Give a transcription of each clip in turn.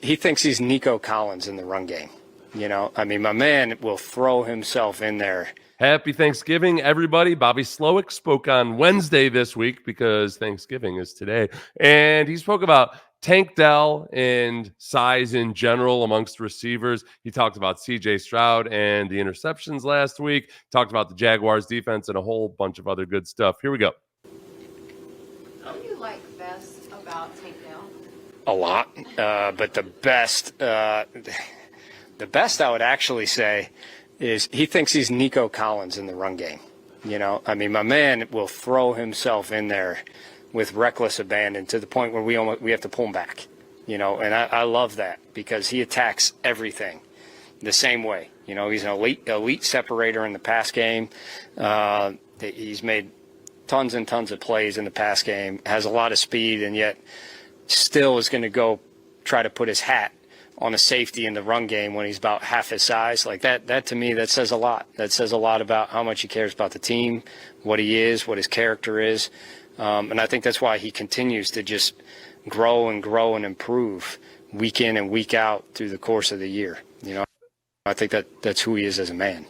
He thinks he's Nico Collins in the run game. I mean, my man will throw himself in there. Happy Thanksgiving, everybody. Bobby Slowik spoke on Wednesday this week because Thanksgiving is today. And he spoke about Tank Dell and size in general amongst receivers. He talked about CJ Stroud and the interceptions last week. Talked about the Jaguars defense and a whole bunch of other good stuff. Here we go. What do you like best about Tank Dell? A lot. But the best I would actually say is he thinks he's Nico Collins in the run game. I mean, my man will throw himself in there with reckless abandon to the point where we have to pull him back. And I love that because he attacks everything the same way. He's an elite separator in the pass game. He's made tons and tons of plays in the pass game, has a lot of speed, and yet still is going to go try to put his hat on a safety in the run game when he's about half his size. Like that to me, that says a lot. That says a lot about how much he cares about the team, what he is, what his character is. And I think that's why he continues to just grow and improve week in and week out through the course of the year. I think that's who he is as a man.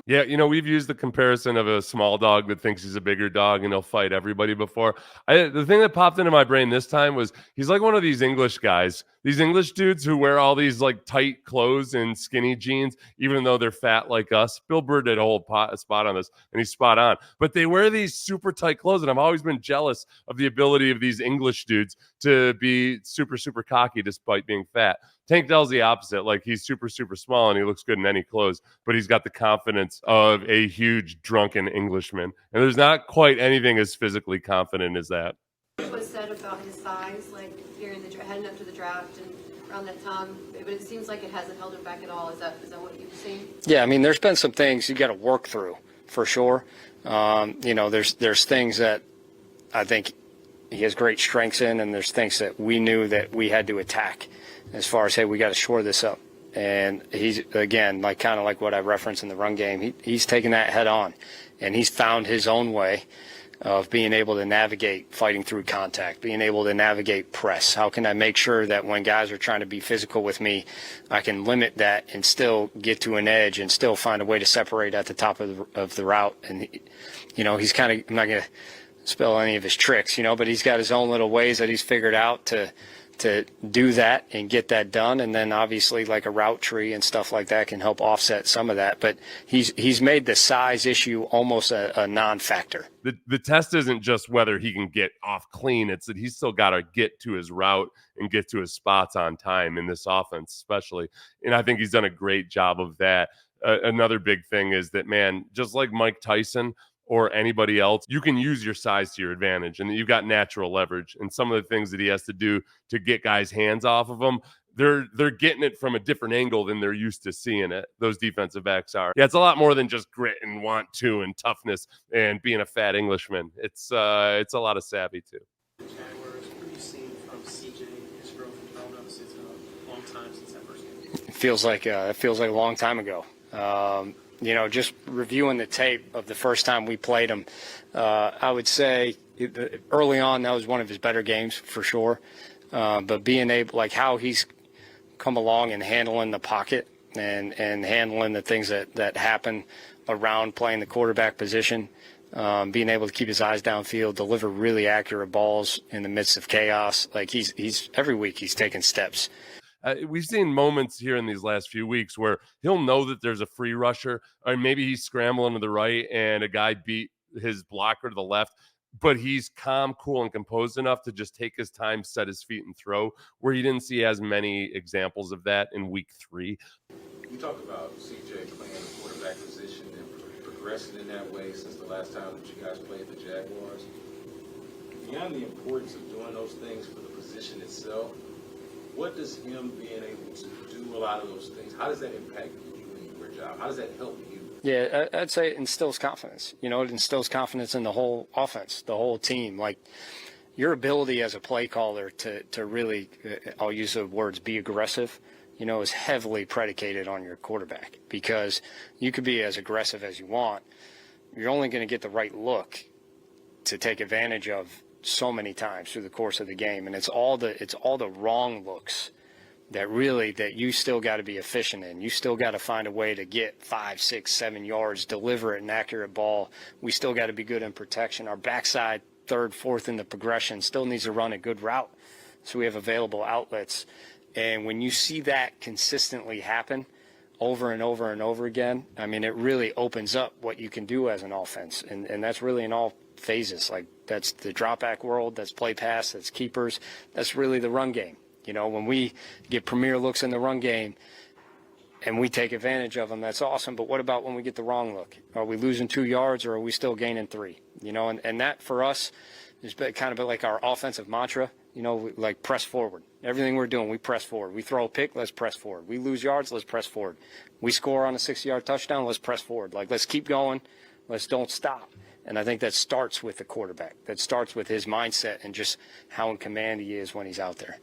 Yeah, we've used the comparison of a small dog that thinks he's a bigger dog and he'll fight everybody before. The thing that popped into my brain this time was he's like one of these English guys, these English dudes who wear all these like tight clothes and skinny jeans, even though they're fat like us. Bill Burr did a whole spot on this, and he's spot on. But they wear these super tight clothes, and I've always been jealous of the ability of these English dudes to be super, super cocky despite being fat. Tank Dell's the opposite. Like, he's super, super small and he looks good in any clothes, but he's got the confidence of a huge drunken Englishman. And there's not quite anything as physically confident as that. What was said about his size, like during heading up to the draft and around that time, but it seems like it hasn't held him back at all. Is that what you've seen? Yeah, I mean, there's been some things you got to work through for sure. There's things that I think he has great strengths in, and there's things that we knew that we had to attack as far as, hey, we got to shore this up. And he's, again, kind of like what I referenced in the run game, he's taken that head on, and he's found his own way of being able to navigate fighting through contact, being able to navigate press. How can I make sure that when guys are trying to be physical with me, I can limit that and still get to an edge and still find a way to separate at the top of the route? And, he's kind of, I'm not going to spell any of his tricks, but he's got his own little ways that he's figured out to do that and get that done. And then obviously like a route tree and stuff like that can help offset some of that. But he's made the size issue almost a non-factor. The test isn't just whether he can get off clean. It's that he's still got to get to his route and get to his spots on time in this offense, especially. And I think he's done a great job of that. Another big thing is that, man, just like Mike Tyson or anybody else, you can use your size to your advantage, and you've got natural leverage. And some of the things that he has to do to get guys' hands off of him, they're getting it from a different angle than they're used to seeing it. Those defensive backs are. Yeah, it's a lot more than just grit and want to and toughness and being a fat Englishman. It's a lot of savvy too. Jaguars, what have you seen from CJ, his growth and development? It's a long time since that first game. It feels like a long time ago. Just reviewing the tape of the first time we played him, I would say early on that was one of his better games for sure. But being able, like how he's come along and handling the pocket and handling the things that happen around playing the quarterback position, being able to keep his eyes downfield, deliver really accurate balls in the midst of chaos. Like he's every week he's taking steps. We've seen moments here in these last few weeks where he'll know that there's a free rusher, or maybe he's scrambling to the right and a guy beat his blocker to the left, but he's calm, cool, and composed enough to just take his time, set his feet, and throw, where you didn't see as many examples of that in week 3. You talk about CJ playing the quarterback position and progressing in that way since the last time that you guys played the Jaguars. Beyond the importance of doing those things for the position itself, what does him being able to do a lot of those things, how does that impact you in your job? How does that help you? Yeah, I'd say it instills confidence. It instills confidence in the whole offense, the whole team. Like your ability as a play caller to really, I'll use the words, be aggressive, is heavily predicated on your quarterback, because you could be as aggressive as you want. You're only going to get the right look to take advantage of so many times through the course of the game, and it's all the wrong looks that you still got to be efficient in. You still got to find a way to get 5, 6, 7 yards, deliver an accurate ball. We still got to be good in protection. Our backside, third, fourth in the progression still needs to run a good route. So we have available outlets. And when you see that consistently happen over and over and over again, I mean, it really opens up what you can do as an offense. And that's really in all phases. Like, that's the drop back world, that's play pass, that's keepers, that's really the run game. You know, when we get premier looks in the run game and we take advantage of them, that's awesome. But what about when we get the wrong look? Are we losing 2 yards or are we still gaining 3? You know, and that for us is kind of like our offensive mantra. You know, like press forward. Everything we're doing, we press forward. We throw a pick, let's press forward. We lose yards, let's press forward. We score on a 60-yard touchdown, let's press forward. Like, let's keep going. Let's don't stop. And I think that starts with the quarterback. That starts with his mindset and just how in command he is when he's out there.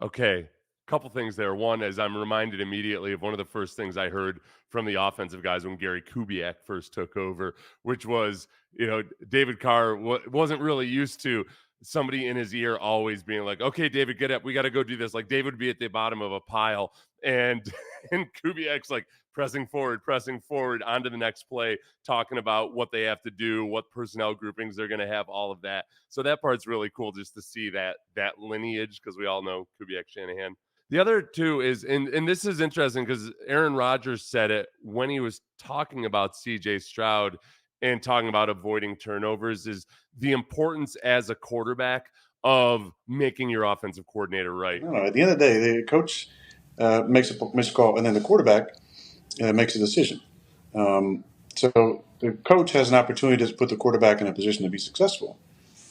Okay, couple things there. One, as I'm reminded immediately of one of the first things I heard from the offensive guys when Gary Kubiak first took over, which was, you know, David Carr wasn't really used to somebody in his ear always being like, okay, David, get up. We got to go do this. Like, David would be at the bottom of a pile and Kubiak's like pressing forward onto the next play, talking about what they have to do, what personnel groupings they're going to have, all of that. So that part's really cool just to see that lineage, because we all know Kubiak Shanahan. The other two is, and this is interesting because Aaron Rodgers said it when he was talking about CJ Stroud and talking about avoiding turnovers, is the importance as a quarterback of making your offensive coordinator right. No, at the end of the day, the coach makes a call, and then the quarterback makes a decision. So the coach has an opportunity to put the quarterback in a position to be successful,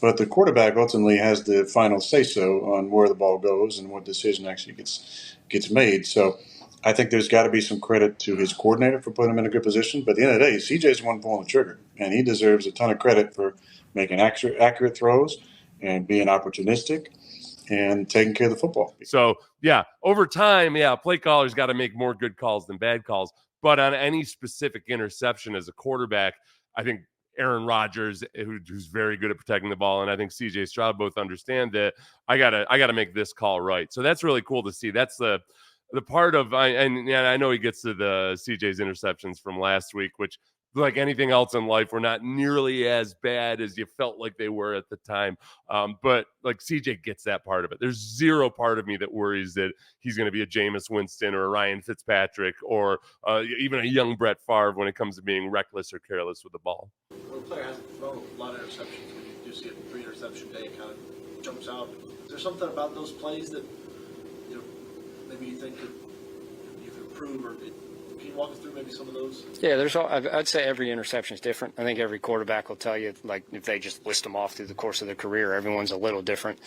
but the quarterback ultimately has the final say-so on where the ball goes and what decision actually gets made. So I think there's got to be some credit to his coordinator for putting him in a good position. But at the end of the day, CJ's the one pulling the trigger, and he deserves a ton of credit for making accurate throws and being opportunistic and taking care of the football. So, yeah, over time, play callers got to make more good calls than bad calls. But on any specific interception as a quarterback, I think Aaron Rodgers, who's very good at protecting the ball, and I think CJ Stroud both understand that I gotta make this call right. So that's really cool to see. That's the part of, and I know he gets to the CJ's interceptions from last week, which, like anything else in life, were not nearly as bad as you felt like they were at the time. But like, CJ gets that part of it. There's zero part of me that worries that he's going to be a Jameis Winston or a Ryan Fitzpatrick or even a young Brett Favre when it comes to being reckless or careless with the ball. When a player hasn't thrown a lot of interceptions, when you do see a 3 interception day, it kind of jumps out. Is there something about those plays that, you know, maybe you think that you could improve, or can you walk us through maybe some of those? Yeah, I'd say every interception is different. I think every quarterback will tell you, like, if they just list them off through the course of their career, everyone's a little different.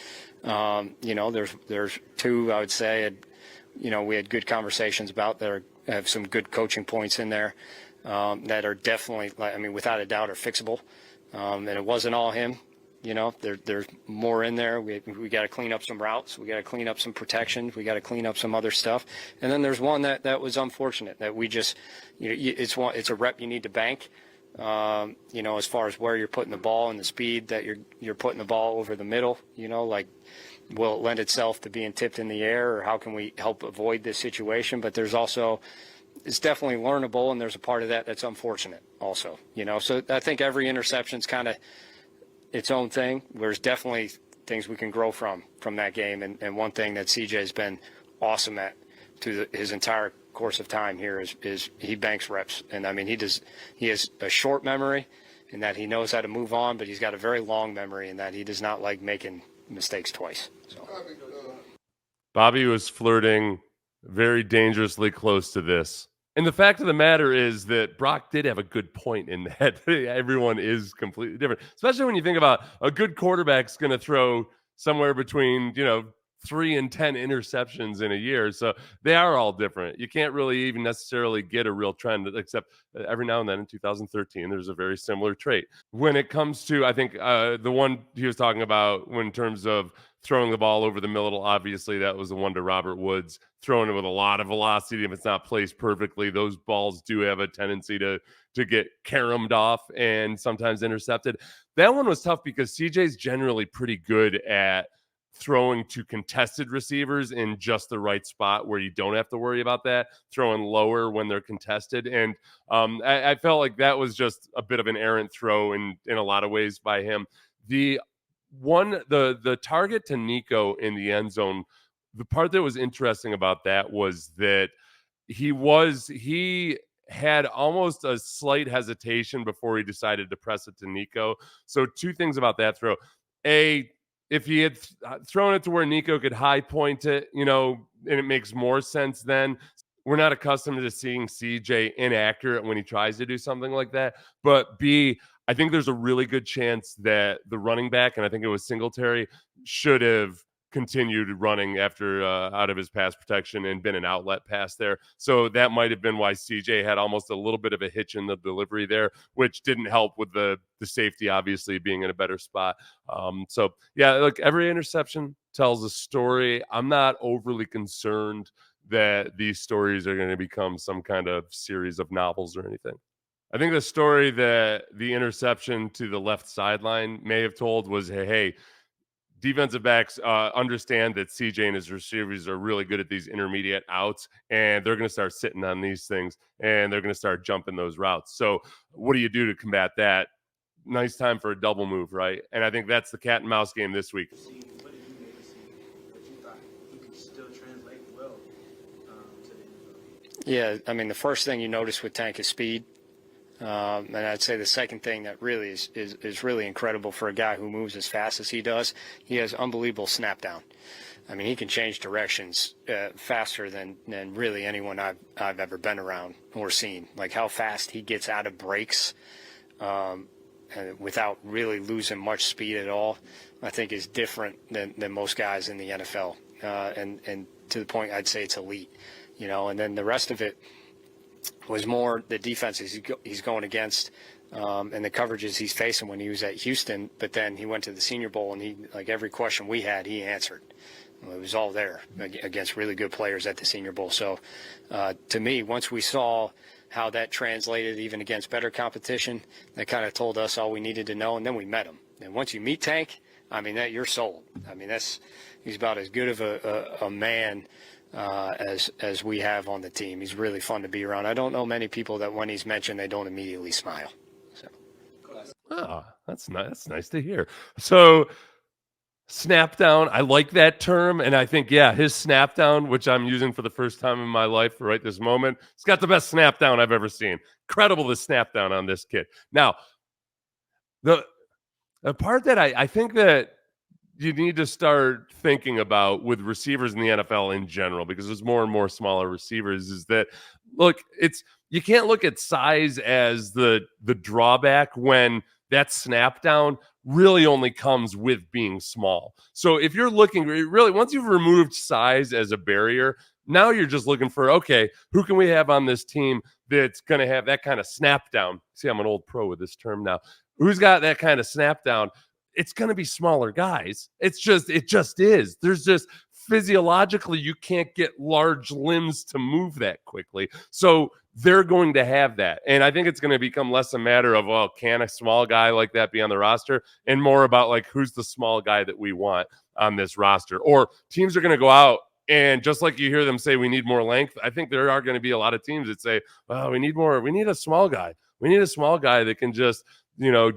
You know, there's two I would say, you know, we had good conversations about that have some good coaching points in there that are definitely, I mean, without a doubt, are fixable. And it wasn't all him. You know, there's more in there. We got to clean up some routes. We got to clean up some protections. We got to clean up some other stuff. And then there's one that was unfortunate that we just, you know, it's a rep you need to bank. You know, as far as where you're putting the ball and the speed that you're putting the ball over the middle. You know, like, will it lend itself to being tipped in the air, or how can we help avoid this situation? But there's also, it's definitely learnable, and there's a part of that that's unfortunate also. You know, so I think every interception's kind of its own thing. There's definitely things we can grow from that game, and one thing that CJ's been awesome at through his entire course of time here is he banks reps. And I mean, he has a short memory in that he knows how to move on, but he's got a very long memory in that he does not like making mistakes twice. So Bobby was flirting very dangerously close to this. And the fact of the matter is that Brock did have a good point in that everyone is completely different, especially when you think about a good quarterback's going to throw somewhere between, you know, 3 and 10 interceptions in a year. So they are all different. You can't really even necessarily get a real trend, except every now and then in 2013, there's a very similar trait. When it comes to, I think the one he was talking about in terms of throwing the ball over the middle, obviously that was the one to Robert Woods, throwing it with a lot of velocity. If it's not placed perfectly, those balls do have a tendency to get caromed off and sometimes intercepted. That one was tough because CJ's generally pretty good at throwing to contested receivers in just the right spot where you don't have to worry about that, throwing lower when they're contested. And I felt like that was just a bit of an errant throw in a lot of ways by him. The target to Nico in the end zone, the part that was interesting about that was that he had almost a slight hesitation before he decided to press it to Nico. So two things about that throw. A, if he had thrown it to where Nico could high point it, and it makes more sense then. We're not accustomed to seeing CJ inaccurate when he tries to do something like that. But B, I think there's a really good chance that the running back, and I think it was Singletary, should have continued running after out of his pass protection and been an outlet pass there. So that might have been why CJ had almost a little bit of a hitch in the delivery there, which didn't help with the safety obviously being in a better spot. So yeah, look, every interception tells a story. I'm not overly concerned that these stories are going to become some kind of series of novels or anything. I think the story that the interception to the left sideline may have told was, hey, defensive backs understand that CJ and his receivers are really good at these intermediate outs, and they're going to start sitting on these things, and they're going to start jumping those routes. So what do you do to combat that? Nice time for a double move, right? And I think that's the cat and mouse game this week. What did you maybe see that you thought you could still translate well to the NFL? Yeah, I mean, the first thing you notice with Tank is speed. And I'd say the second thing that really is really incredible for a guy who moves as fast as he does, he has unbelievable snap down. I mean, he can change directions faster than really anyone I've ever been around or seen. Like how fast he gets out of breaks without really losing much speed at all, I think is different than most guys in the NFL. And to the point, I'd say it's elite. And then the rest of it was more the defenses he's going against and the coverages he's facing when he was at Houston. But then he went to the Senior Bowl, and like every question we had, he answered. It was all there against really good players at the Senior Bowl. So to me, once we saw how that translated even against better competition, that kind of told us all we needed to know. And then we met him. And once you meet Tank, I mean, you're sold. I mean, he's about as good of a man as we have on the team. He's really fun to be around. I don't know many people that when he's mentioned, they don't immediately smile. So, that's nice. That's nice to hear. So, snap down, I like that term, and I think his snap down, which I'm using for the first time in my life right this moment, he's got the best snap down I've ever seen. Incredible the snap down on this kid. Now, the part that I think that you need to start thinking about with receivers in the NFL in general, because there's more and more smaller receivers, is that, look, you can't look at size as the drawback when that snap down really only comes with being small. So if you're looking really, once you've removed size as a barrier, now you're just looking for, okay, who can we have on this team that's going to have that kind of snap down? See, I'm an old pro with this term now. Who's got that kind of snap down? It's going to be smaller guys. It just is. There's just physiologically, you can't get large limbs to move that quickly. So they're going to have that. And I think it's going to become less a matter of, well, can a small guy like that be on the roster? And more about like, who's the small guy that we want on this roster? Or teams are going to go out, and just like you hear them say, we need more length. I think there are going to be a lot of teams that say, well, we need a small guy. We need a small guy that can just,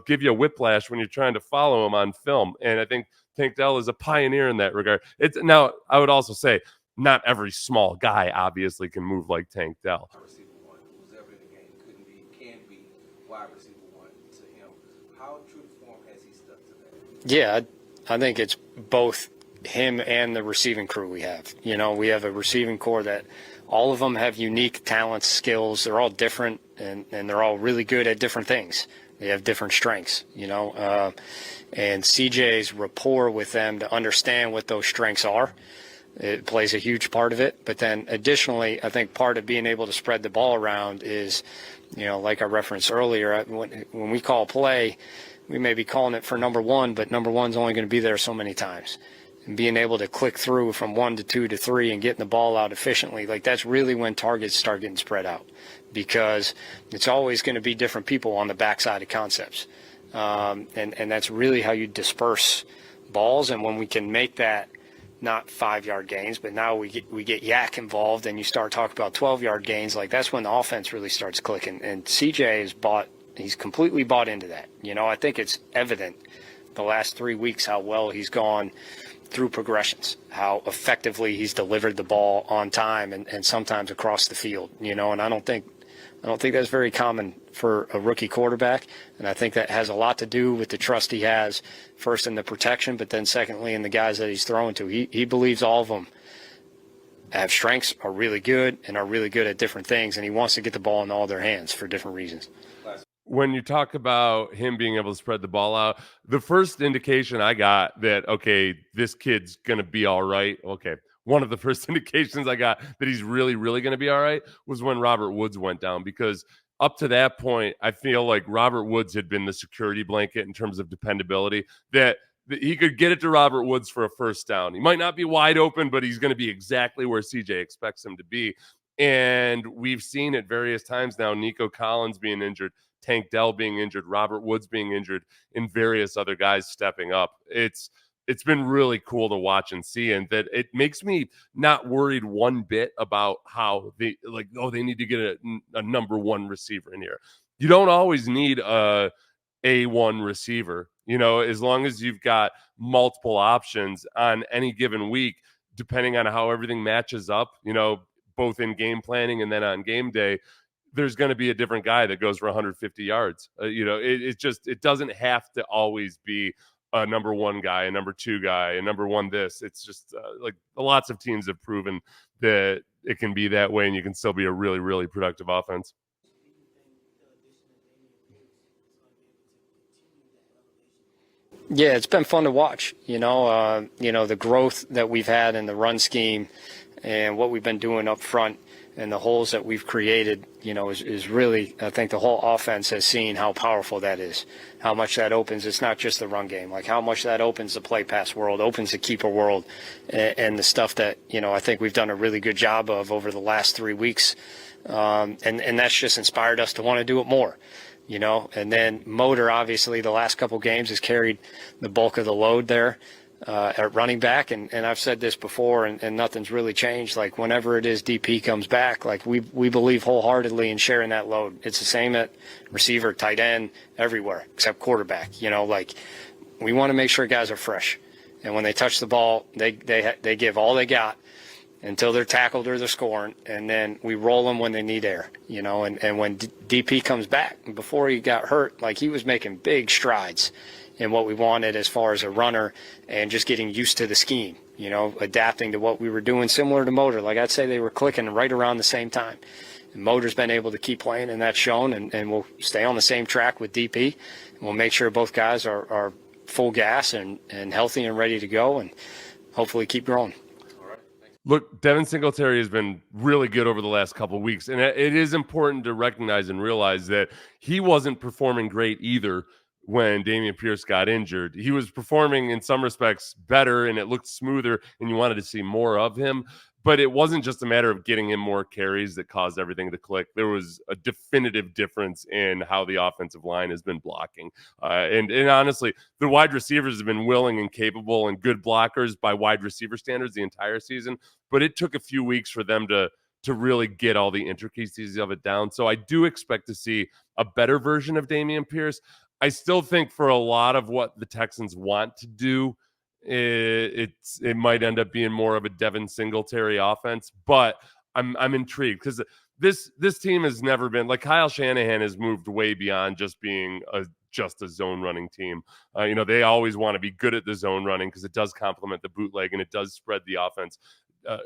give you a whiplash when you're trying to follow him on film. And I think Tank Dell is a pioneer in that regard. Now, I would also say not every small guy obviously can move like Tank Dell. Wide receiver one, who's ever in the game, can be wide receiver one to him. How true to form has he stuck to that? yeah, I think it's both him and the receiving crew we have. We have a receiving core that all of them have unique talents, skills. They're all different, and they're all really good at different things. They have different strengths, and CJ's rapport with them to understand what those strengths are, it plays a huge part of it. But then additionally, I think part of being able to spread the ball around is, like I referenced earlier, when we call play, we may be calling it for number one, but number one's only going to be there so many times. And being able to click through from 1 to 2 to 3 and getting the ball out efficiently, like that's really when targets start getting spread out, because it's always going to be different people on the backside of concepts. And that's really how you disperse balls, and when we can make that not 5-yard gains, but now we get Yak involved, and you start talking about 12-yard gains. Like, that's when the offense really starts clicking. And CJ he's completely bought into that. I think it's evident the last 3 weeks how well he's gone through progressions, how effectively he's delivered the ball on time and sometimes across the field. And I don't think that's very common for a rookie quarterback, and I think that has a lot to do with the trust he has, first in the protection, but then secondly in the guys that he's throwing to. He believes all of them have strengths, are really good, and are really good at different things, and he wants to get the ball in all their hands for different reasons. When you talk about him being able to spread the ball out, the first indication I got that, okay, this kid's going to be all right. Okay. One of the first indications I got that he's really, really going to be all right was when Robert Woods went down, because up to that point, I feel like Robert Woods had been the security blanket in terms of dependability, that he could get it to Robert Woods for a first down. He might not be wide open, but he's going to be exactly where CJ expects him to be. And we've seen at various times now, Nico Collins being injured, Tank Dell being injured, Robert Woods being injured, and various other guys stepping up. It's been really cool to watch and see, and that it makes me not worried one bit about how they need to get a number one receiver in here. You don't always need a A1 receiver, as long as you've got multiple options on any given week, depending on how everything matches up, both in game planning and then on game day. There's going to be a different guy that goes for 150 yards. It doesn't have to always be a number one guy, a number two guy, a number one this. It's just lots of teams have proven that it can be that way, and you can still be a really, really productive offense. Yeah, it's been fun to watch. The growth that we've had in the run scheme and what we've been doing up front and the holes that we've created, is really, I think the whole offense has seen how powerful that is, how much that opens. It's not just the run game, like how much that opens the play pass world, opens the keeper world, and the stuff that, I think we've done a really good job of over the last 3 weeks. And that's just inspired us to want to do it more. And then Motor, obviously, the last couple games has carried the bulk of the load there at running back. And I've said this before, and nothing's really changed. Like, whenever it is DP comes back, like, we believe wholeheartedly in sharing that load. It's the same at receiver, tight end, everywhere, except quarterback. We want to make sure guys are fresh. And when they touch the ball, they give all they got until they're tackled or they're scoring, and then we roll them when they need air, and when DP comes back, before he got hurt, like, he was making big strides in what we wanted as far as a runner and just getting used to the scheme, adapting to what we were doing, similar to Motor. Like, I'd say they were clicking right around the same time. And Motor's been able to keep playing, and that's shown, and we'll stay on the same track with DP, and we'll make sure both guys are full gas and healthy and ready to go, and hopefully keep growing. Look, Devin Singletary has been really good over the last couple of weeks, and it is important to recognize and realize that he wasn't performing great either when Dameon Pierce got injured. He was performing in some respects better, and it looked smoother, and you wanted to see more of him. But it wasn't just a matter of getting him more carries that caused everything to click. There was a definitive difference in how the offensive line has been blocking. And honestly, the wide receivers have been willing and capable and good blockers by wide receiver standards the entire season. But it took a few weeks for them to really get all the intricacies of it down. So I do expect to see a better version of Dameon Pierce. I still think for a lot of what the Texans want to do, it might end up being more of a Devin Singletary offense, but I'm intrigued because this team has never been like Kyle Shanahan has moved way beyond just being just a zone running team. They always want to be good at the zone running because it does complement the bootleg and it does spread the offense.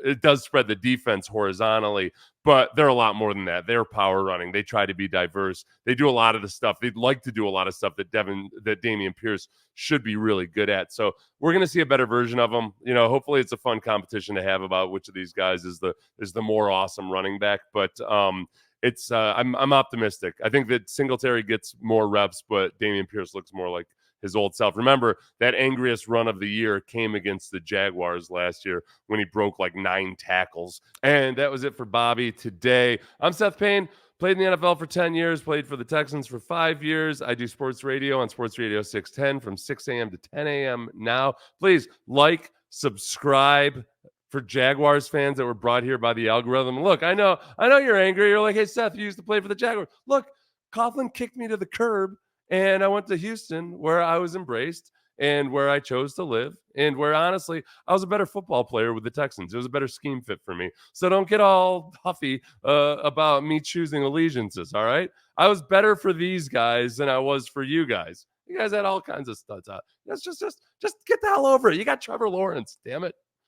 It does spread the defense horizontally, but they're a lot more than that. They're power running. They try to be diverse. They do a lot of the stuff. They'd like to do a lot of stuff that Dameon Pierce should be really good at. So we're going to see a better version of them. Hopefully it's a fun competition to have about which of these guys is the more awesome running back. But I'm optimistic. I think that Singletary gets more reps, but Dameon Pierce looks more like his old self. Remember, that angriest run of the year came against the Jaguars last year when he broke like 9 tackles. And that was it for Bobby today. I'm Seth Payne. Played in the NFL for 10 years, played for the Texans for 5 years. I do sports radio on Sports Radio 610 from 6 a.m. to 10 a.m. now. Please like, subscribe for Jaguars fans that were brought here by the algorithm. Look, I know you're angry. You're like, hey, Seth, you used to play for the Jaguars. Look, Coughlin kicked me to the curb, and I went to Houston where I was embraced and where I chose to live, and where, honestly, I was a better football player with the Texans. It was a better scheme fit for me. So don't get all huffy about me choosing allegiances, all right? I was better for these guys than I was for you guys. You guys had all kinds of studs out. Just get the hell over it. You got Trevor Lawrence, damn it.